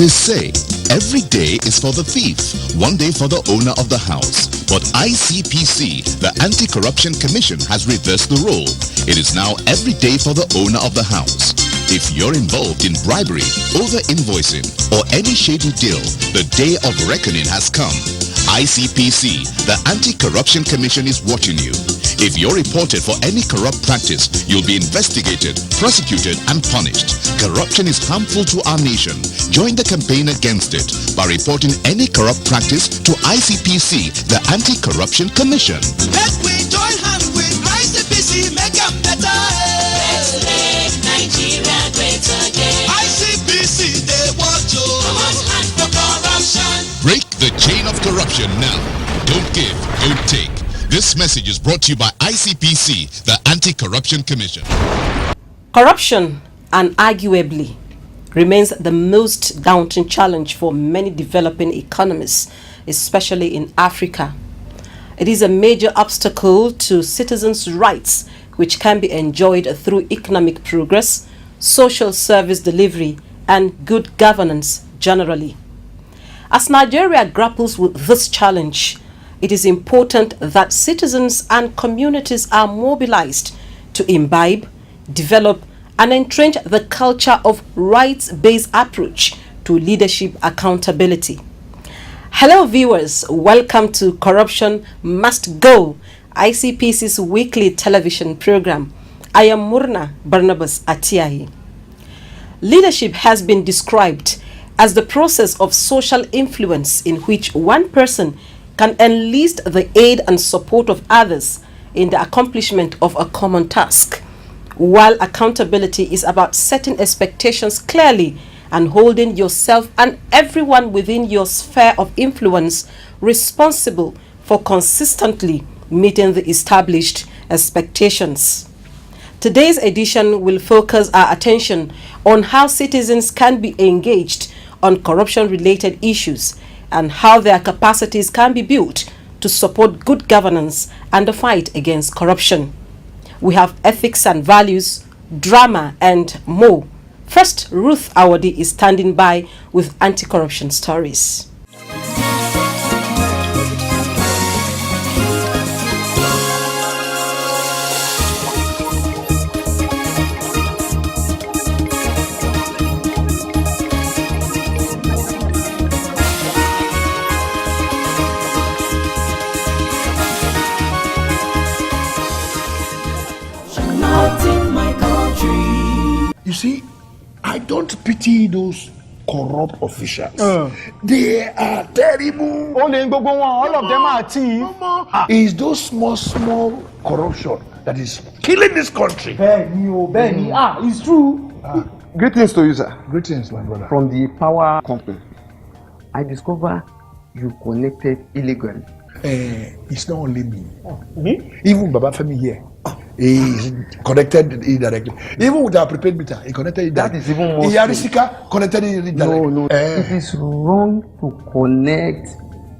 They say every day is for the thief, one day for the owner of the house. But ICPC, the Anti-Corruption Commission, has reversed the role. It is now every day for the owner of the house. If you're involved in bribery, over-invoicing, or any shady deal, the day of reckoning has come. ICPC, the Anti-Corruption Commission, is watching you. If you're reported for any corrupt practice, you'll be investigated, prosecuted, and punished. Corruption is harmful to our nation. Join the campaign against it by reporting any corrupt practice to ICPC, the Anti-Corruption Commission. Let we join hands with ICPC, make them better. Let's make Nigeria great again. ICPC, they want you. And for corruption. Break the chain of corruption now. Don't give, don't take. This message is brought to you by ICPC, the Anti-Corruption Commission. Corruption, unarguably, remains the most daunting challenge for many developing economies, especially in Africa. It is a major obstacle to citizens' rights, which can be enjoyed through economic progress, social service delivery, and good governance generally. As Nigeria grapples with this challenge, it is important that citizens and communities are mobilized to imbibe, develop, and entrench the culture of rights-based approach to leadership accountability. Hello viewers, welcome to Corruption Must Go, ICPC's weekly television program. I am Murna Barnabas Atiahi. Leadership has been described as the process of social influence in which one person can enlist the aid and support of others in the accomplishment of a common task, while accountability is about setting expectations clearly and holding yourself and everyone within your sphere of influence responsible for consistently meeting the established expectations. Today's edition will focus our attention on how citizens can be engaged on corruption-related issues and how their capacities can be built to support good governance and the fight against corruption. We have ethics and values, drama, and more. First, Ruth Awodi is standing by with anti-corruption stories. You see, I don't pity those corrupt officials. They are terrible. All of them are thieves. It's those small corruption that is killing this country. Benny, it's true. Greetings to you, sir. Greetings, my brother. From the power company. I discover you connected illegally. It's not only me. Even Baba Femi here. He is connected indirectly. Even with our prepaid meter, he connected indirectly. That is even more. Yarisika connected indirectly. No. It is wrong to connect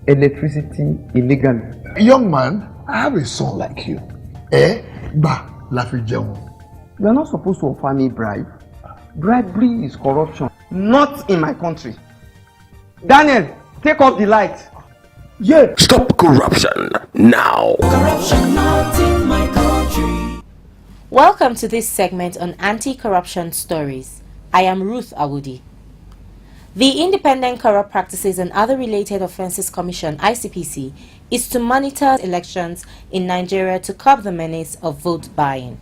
electricity illegally. Young man, I have a son like you. You are not supposed to offer me bribe. Bribery is corruption. Not in my country. Daniel, take off the light. Yeah. Stop corruption now. Corruption not in my country. Welcome to this segment on anti-corruption stories. I am Ruth Awodi. The Independent Corrupt Practices and Other Related Offences Commission, ICPC, is to monitor elections in Nigeria to curb the menace of vote buying.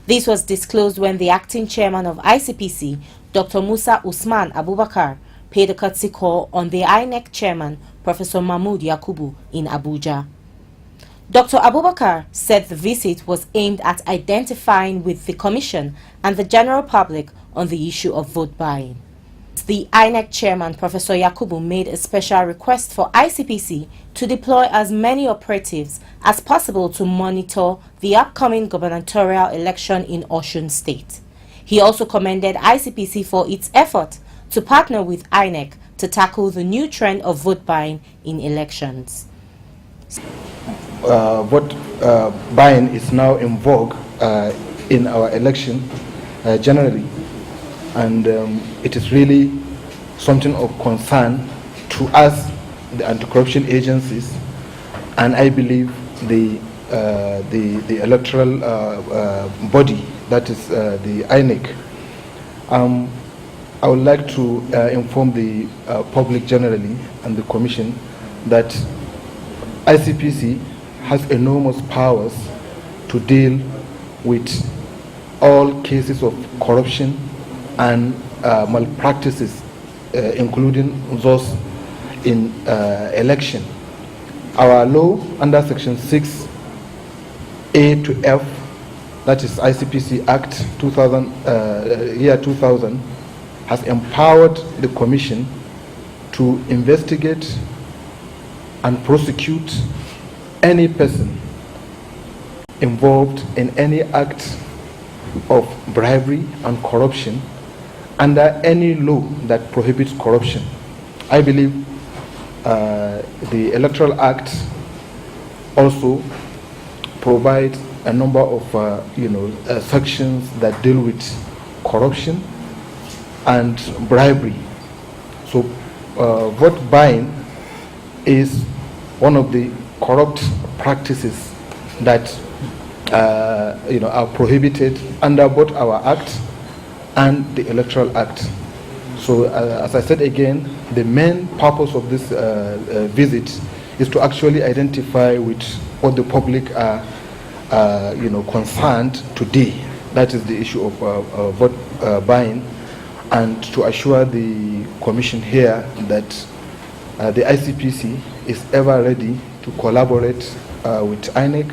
This was disclosed when the acting chairman of ICPC, Dr. Musa Usman Abubakar, paid a courtesy call on the INEC chairman, Professor Mahmood Yakubu, in Abuja. Dr. Abubakar said the visit was aimed at identifying with the Commission and the general public on the issue of vote buying. The INEC chairman, Professor Yakubu, made a special request for ICPC to deploy as many operatives as possible to monitor the upcoming gubernatorial election in Osun State. He also commended ICPC for its effort to partner with INEC to tackle the new trend of vote buying in elections. Vote buying is now in vogue in our election generally, and it is really something of concern to us, the anti-corruption agencies, and I believe the electoral body, that is the INEC. I would like to inform the public generally and the Commission that ICPC has enormous powers to deal with all cases of corruption and malpractices, including those in election. Our law under Section 6A to F, that is ICPC Act 2000, has empowered the Commission to investigate and prosecute any person involved in any act of bribery and corruption under any law that prohibits corruption. I believe the Electoral Act also provides a number of sections that deal with corruption and bribery. So vote buying is one of the corrupt practices that are prohibited under both our Act and the Electoral Act. So as I said again, the main purpose of this visit is to actually identify with what the public are concerned today. That is the issue of vote buying, and to assure the Commission here that the ICPC is ever ready to collaborate with INEC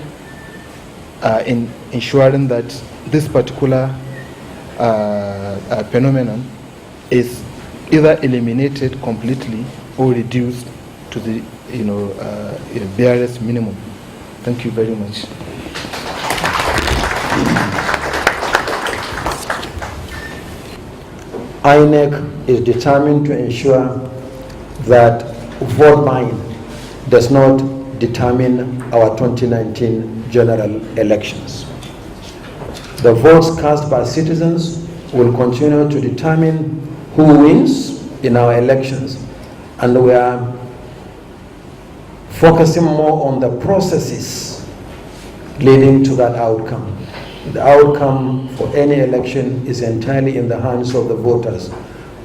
in ensuring that this particular phenomenon is either eliminated completely or reduced to the barest minimum. Thank you very much. INEC is determined to ensure that vote buying does not determine our 2019 general elections. The votes cast by citizens will continue to determine who wins in our elections, and we are focusing more on the processes leading to that outcome. The outcome for any election is entirely in the hands of the voters,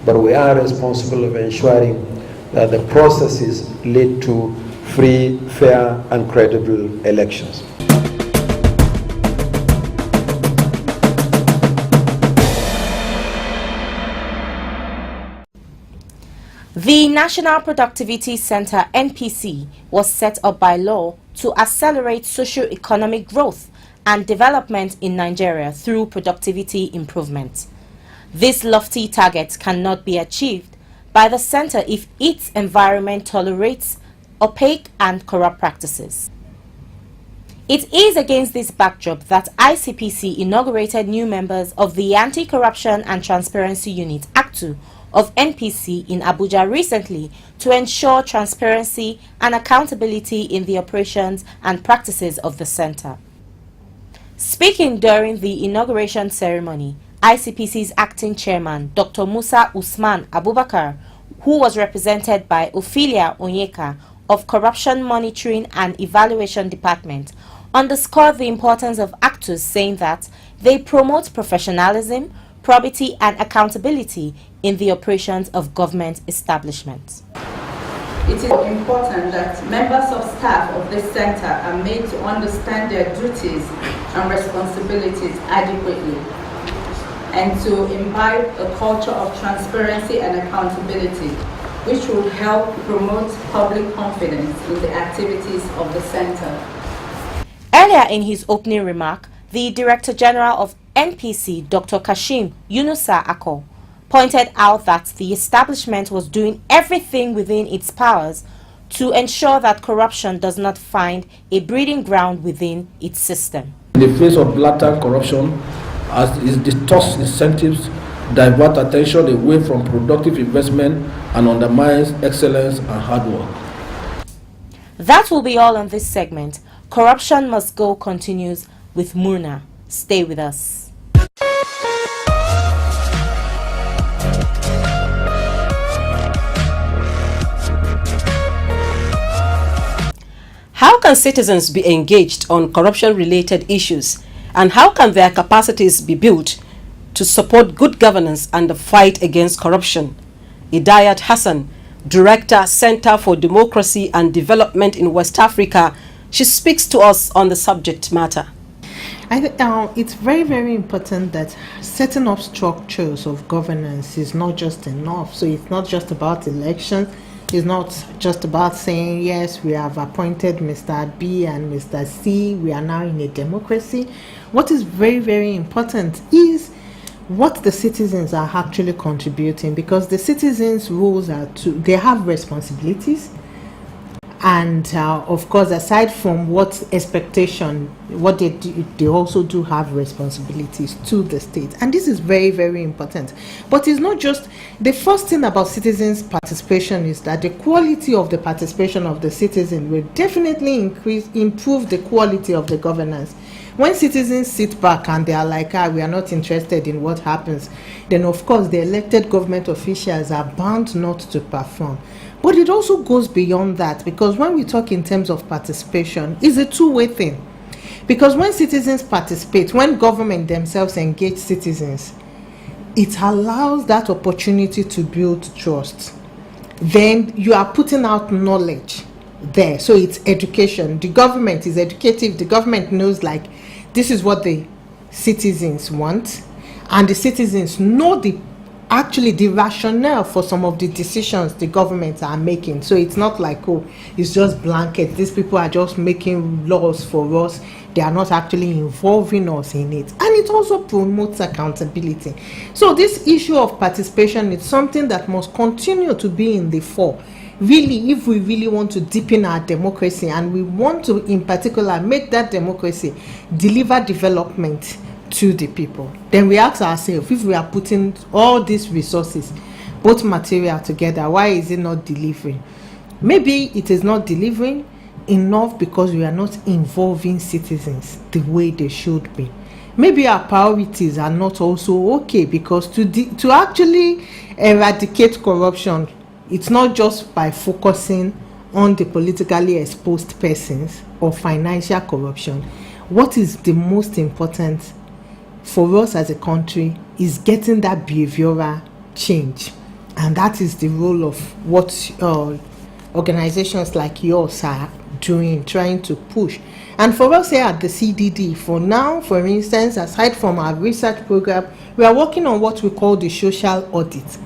but we are responsible of ensuring that the processes lead to free, fair, and credible elections. The National Productivity Center, NPC, was set up by law to accelerate socio-economic growth and development in Nigeria through productivity improvement. This lofty target cannot be achieved by the center if its environment tolerates opaque and corrupt practices. It is against this backdrop that ICPC inaugurated new members of the Anti-Corruption and Transparency Unit, ACTU, of NPC in Abuja recently to ensure transparency and accountability in the operations and practices of the center. Speaking during the inauguration ceremony, ICPC's acting chairman, Dr. Musa Usman Abubakar, who was represented by Ophelia Onyeka of Corruption Monitoring and Evaluation Department, underscored the importance of ACTUs, saying that they promote professionalism, probity and accountability in the operations of government establishments. It is important that members of staff of this center are made to understand their duties and responsibilities adequately, and to imbibe a culture of transparency and accountability, which will help promote public confidence in the activities of the center. Earlier in his opening remark, the Director General of NPC, Dr. Kashim Yunusa Ako, pointed out that the establishment was doing everything within its powers to ensure that corruption does not find a breeding ground within its system. In the face of blatant corruption, as it distorts incentives, divert attention away from productive investment, and undermines excellence and hard work. That will be all on this segment. Corruption Must Go continues with Murna. Stay with us. How can citizens be engaged on corruption-related issues, and how can their capacities be built to support good governance and the fight against corruption? Idayat Hassan, Director, Center for Democracy and Development in West Africa, she speaks to us on the subject matter. I think it's very, very important that setting up structures of governance is not just enough. So it's not just about elections. It's not just about saying, yes, we have appointed Mr. B and Mr. C. We are now in a democracy. What is very, very important is what the citizens are actually contributing, because the citizens' roles are they have responsibilities. And of course, aside from what expectation, what they do, they also do have responsibilities to the state. And this is very, very important. But it's not just, the first thing about citizens' participation is that the quality of the participation of the citizen will definitely improve the quality of the governance. When citizens sit back and they are like, we are not interested in what happens, then of course the elected government officials are bound not to perform. But it also goes beyond that, because when we talk in terms of participation, it's a two-way thing. Because when citizens participate, when government themselves engage citizens, it allows that opportunity to build trust. Then you are putting out knowledge there. So it's education. The government is educative. The government knows, like, this is what the citizens want, and the citizens know the rationale for some of the decisions the governments are making. So it's not like, oh, it's just blanket. These people are just making laws for us. They are not actually involving us in it. And it also promotes accountability. So this issue of participation is something that must continue to be in the fore. Really, if we really want to deepen our democracy, and we want to, in particular, make that democracy deliver development to the people, then we ask ourselves, if we are putting all these resources, both material together, why is it not delivering? Maybe it is not delivering enough because we are not involving citizens the way they should be. Maybe our priorities are not also okay, because to actually eradicate corruption, it's not just by focusing on the politically exposed persons or financial corruption. What is the most important for us as a country is getting that behavioral change. And that is the role of what organizations like yours are doing, trying to push. And for us here at the CDD, for now, for instance, aside from our research program, we are working on what we call the social audit.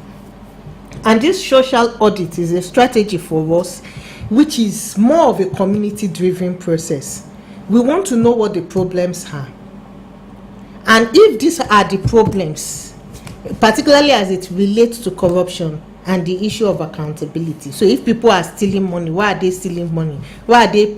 And this social audit is a strategy for us, which is more of a community-driven process. We want to know what the problems are. And if these are the problems, particularly as it relates to corruption and the issue of accountability. So if people are stealing money, why are they stealing money? Why are they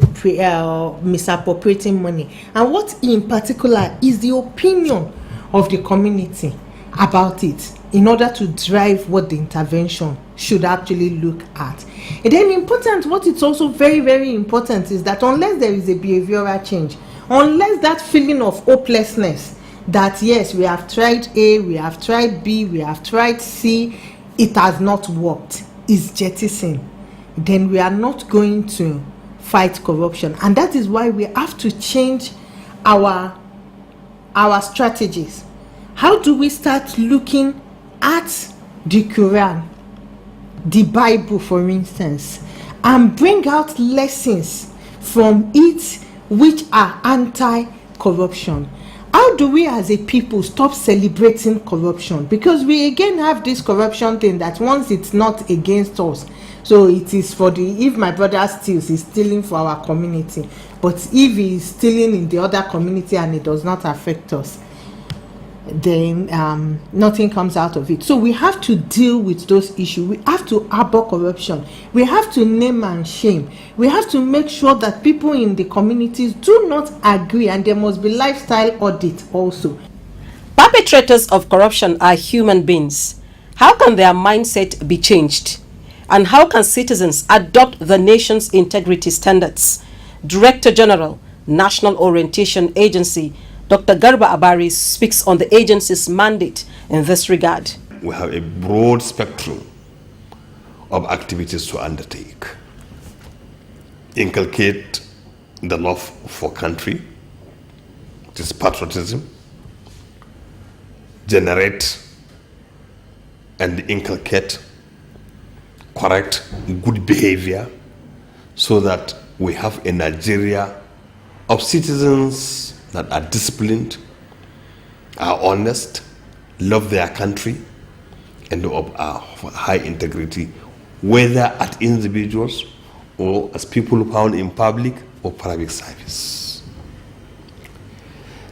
misappropriating money? And what in particular is the opinion of the community about it, in order to drive what the intervention should actually look at. And then important, what it's also very, very important is that unless there is a behavioral change, unless that feeling of hopelessness, that yes, we have tried A, we have tried B, we have tried C, it has not worked, is jettisoned, then we are not going to fight corruption. And that is why we have to change our strategies. How do we start looking at the Quran, the Bible, for instance, and bring out lessons from it which are anti-corruption? How do we as a people stop celebrating corruption? Because we again have this corruption thing that once it's not against us, so it is for if my brother steals, he's stealing for our community. But if he's stealing in the other community and it does not affect us, then nothing comes out of it. So we have to deal with those issues. We have to harbor corruption. We have to name and shame. We have to make sure that people in the communities do not agree, and there must be lifestyle audit also. Perpetrators of corruption are human beings. How can their mindset be changed? And how can citizens adopt the nation's integrity standards? Director General, National Orientation Agency, Dr. Garba Abari speaks on the agency's mandate in this regard. We have a broad spectrum of activities to undertake. Inculcate the love for country, it is patriotism, generate and inculcate correct, good behavior, so that we have a Nigeria of citizens that are disciplined, are honest, love their country, and of high integrity, whether at individuals or as people found in public or private service.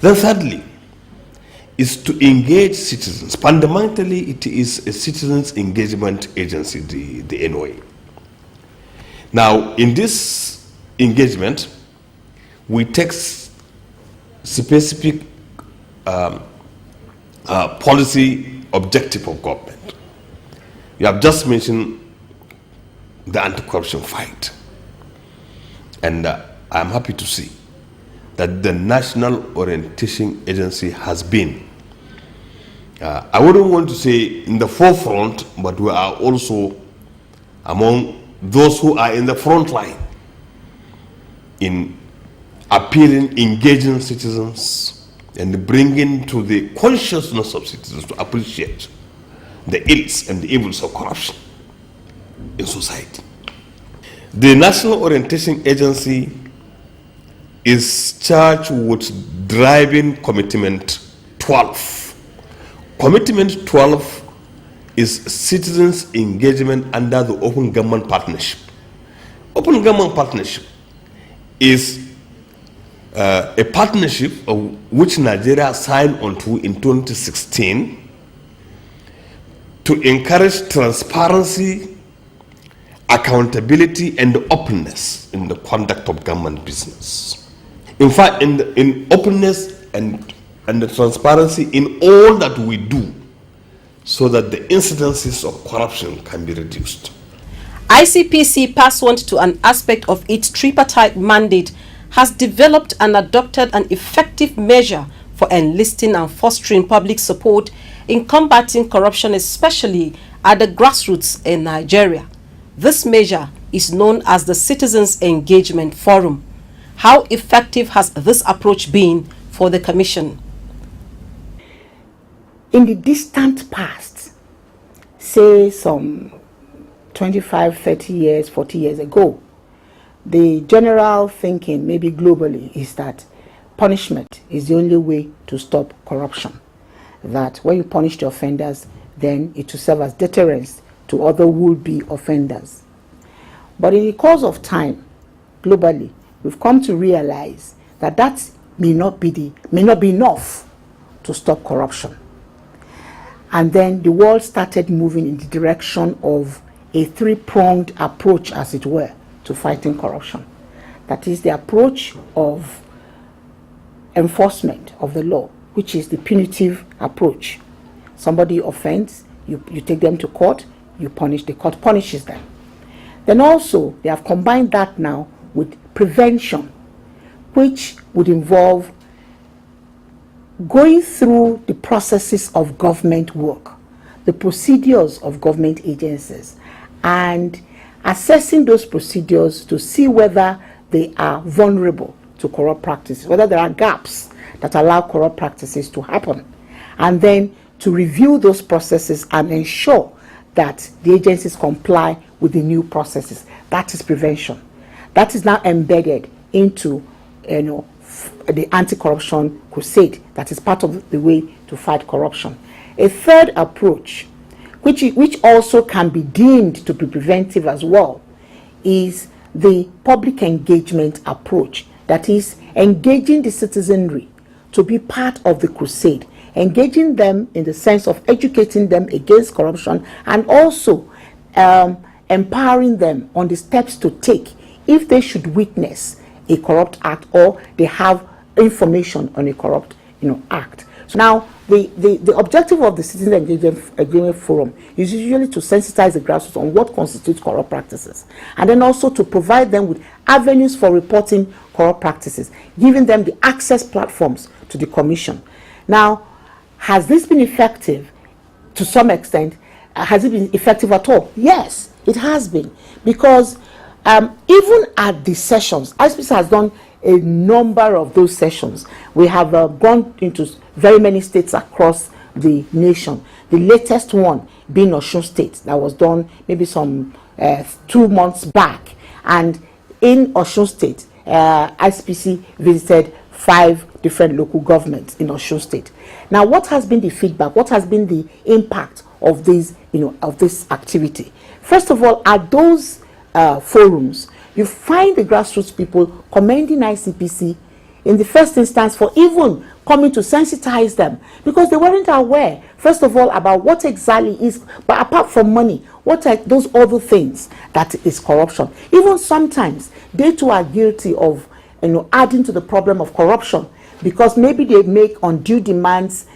Then thirdly, is to engage citizens. Fundamentally, it is a citizens engagement agency, the NOA. Now, in this engagement, we take specific policy objective of government. You have just mentioned the anti-corruption fight. And I'm happy to see that the National Orientation Agency has been, I wouldn't want to say in the forefront, but we are also among those who are in the front line in appealing, engaging citizens, and bringing to the consciousness of citizens to appreciate the ills and the evils of corruption in society. The National Orientation Agency is charged with driving Commitment 12. Commitment 12 is citizens' engagement under the Open Government Partnership. Open Government Partnership is a partnership of which Nigeria signed onto in 2016 to encourage transparency, accountability, and openness in the conduct of government business. In fact, in openness and the transparency in all that we do, so that the incidences of corruption can be reduced. ICPC, pursuant to an aspect of its tripartite mandate, has developed and adopted an effective measure for enlisting and fostering public support in combating corruption, especially at the grassroots in Nigeria. This measure is known as the Citizens Engagement Forum. How effective has this approach been for the Commission? In the distant past, say some 25, 30 years, 40 years ago, the general thinking, maybe globally, is that punishment is the only way to stop corruption. That when you punish the offenders, then it will serve as deterrence to other would-be offenders. But in the course of time, globally, we've come to realize that that may not be enough to stop corruption. And then the world started moving in the direction of a three-pronged approach, as it were, to fighting corruption. That is the approach of enforcement of the law, which is the punitive approach. Somebody offends, you take them to court, you punish, the court punishes them. Then also, they have combined that now with prevention, which would involve going through the processes of government work, the procedures of government agencies, and assessing those procedures to see whether they are vulnerable to corrupt practices, whether there are gaps that allow corrupt practices to happen, and then to review those processes and ensure that the agencies comply with the new processes. That is prevention. That is now embedded into the anti-corruption crusade. That is part of the way to fight corruption. A third approach, which also can be deemed to be preventive as well, is the public engagement approach. That is, engaging the citizenry to be part of the crusade, engaging them in the sense of educating them against corruption, and also empowering them on the steps to take if they should witness a corrupt act or they have information on a corrupt act. So now the objective of the Citizen Engagement Forum is usually to sensitize the grassroots on what constitutes corrupt practices, and then also to provide them with avenues for reporting corrupt practices, giving them the access platforms to the Commission. Now, has this been effective to some extent? Has it been effective at all? Yes, it has been, because even at the sessions, ICPC has done a number of those sessions. We have gone into very many states across the nation. The latest one being Osun State, that was done maybe some 2 months back. And in Osun State, ICPC visited 5 different local governments in Osun State. Now, what has been the feedback? What has been the impact of this, of this activity? First of all, at those forums, you find the grassroots people commending ICPC in the first instance for even coming to sensitize them, because they weren't aware, first of all, about what exactly is, but apart from money, what are those other things that is corruption. Even sometimes they too are guilty of adding to the problem of corruption, because maybe they make undue demands,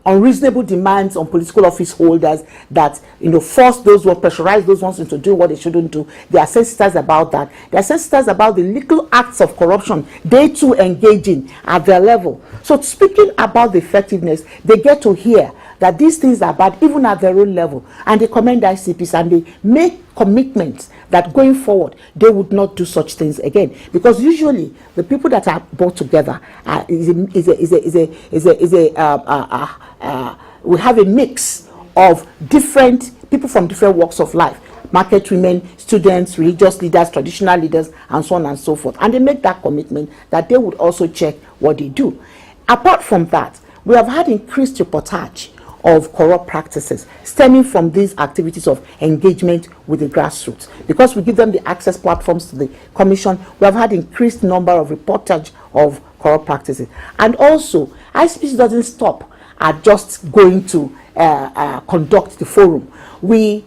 unreasonable demands on political office holders that force those ones, pressurize those ones into doing what they shouldn't do. They are sensitized about that. They are sensitized about the little acts of corruption they too engage in at their level. So speaking about the effectiveness, they get to hear that these things are bad even at their own level, and they commend ICPs and they make commitments that going forward they would not do such things again, because usually the people that are brought together we have a mix of different people from different walks of life: market women, students, religious leaders, traditional leaders, and so on and so forth. And they make that commitment that they would also check what they do. Apart from that, we have had increased reportage of corrupt practices stemming from these activities of engagement with the grassroots. Because we give them the access platforms to the commission, we have had increased number of reportage of corrupt practices. And also, ICPC doesn't stop at just going to conduct the forum. We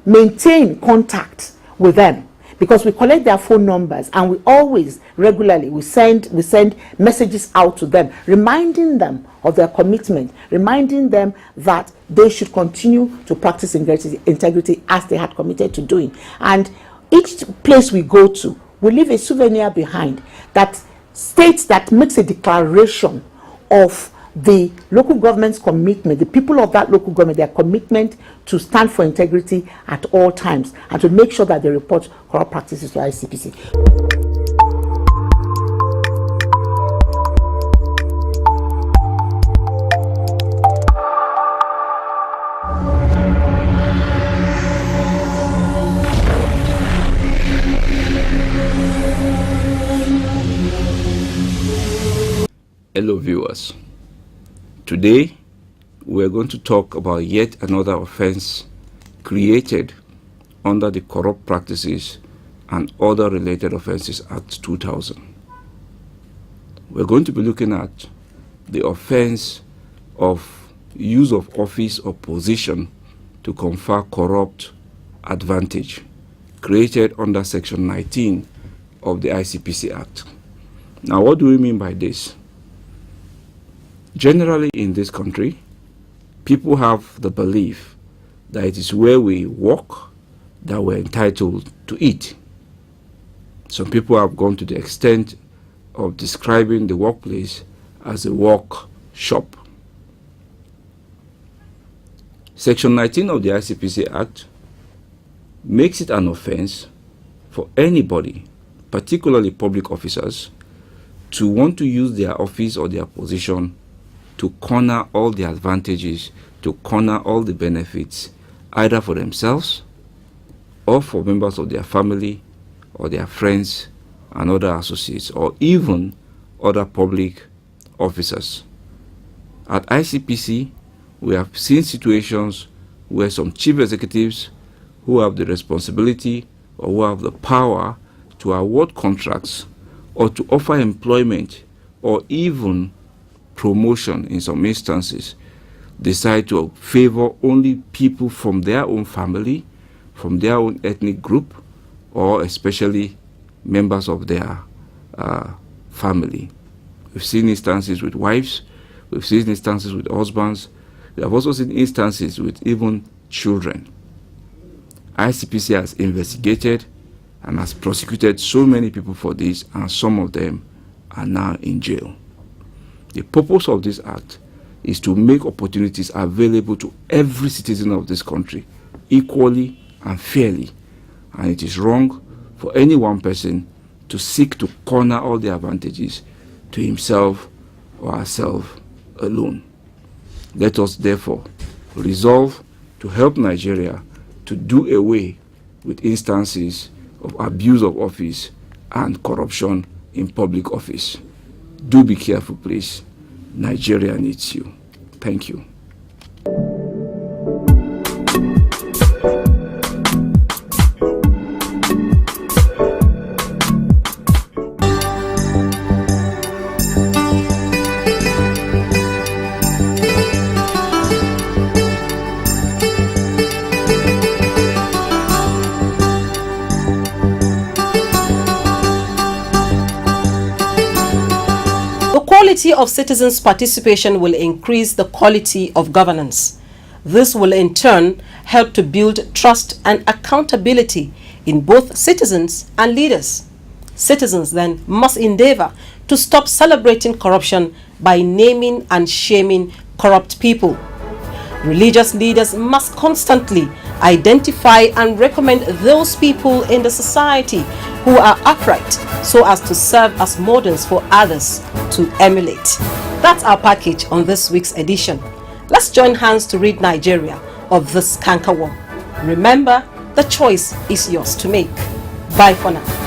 maintain contact with them, because we collect their phone numbers, and we always regularly we send messages out to them, reminding them of their commitment, reminding them that they should continue to practice integrity as they had committed to doing. And each place we go to, we leave a souvenir behind that states, that makes a declaration of the local government's commitment, the people of that local government, their commitment to stand for integrity at all times and to make sure that they report corrupt practices to ICPC. Hello viewers. Today, we are going to talk about yet another offense created under the Corrupt Practices and Other Related Offences Act 2000. We're going to be looking at the offense of use of office or position to confer corrupt advantage, created under Section 19 of the ICPC Act. Now, what do we mean by this? Generally in this country, people have the belief that it is where we work that we're entitled to eat. Some people have gone to the extent of describing the workplace as a work shop. Section 19 of the ICPC Act makes it an offense for anybody, particularly public officers, to want to use their office or their position to corner all the advantages, to corner all the benefits, either for themselves or for members of their family or their friends and other associates, or even other public officers. At ICPC, we have seen situations where some chief executives who have the responsibility or who have the power to award contracts or to offer employment or even promotion in some instances, decide to favor only people from their own family, from their own ethnic group, or especially members of their family. We've seen instances with wives, we've seen instances with husbands, we have also seen instances with even children. ICPC has investigated and has prosecuted so many people for this, and some of them are now in jail. The purpose of this act is to make opportunities available to every citizen of this country equally and fairly, and it is wrong for any one person to seek to corner all the advantages to himself or herself alone. Let us therefore resolve to help Nigeria to do away with instances of abuse of office and corruption in public office. Do be careful, please. Nigeria needs you. Thank you. The quality of citizens' participation will increase the quality of governance. This will in turn help to build trust and accountability in both citizens and leaders. Citizens then must endeavor to stop celebrating corruption by naming and shaming corrupt people. Religious leaders must constantly identify and recommend those people in the society who are upright so as to serve as models for others to emulate. That's our package on this week's edition. Let's join hands to rid Nigeria of this canker worm. Remember, the choice is yours to make. Bye for now.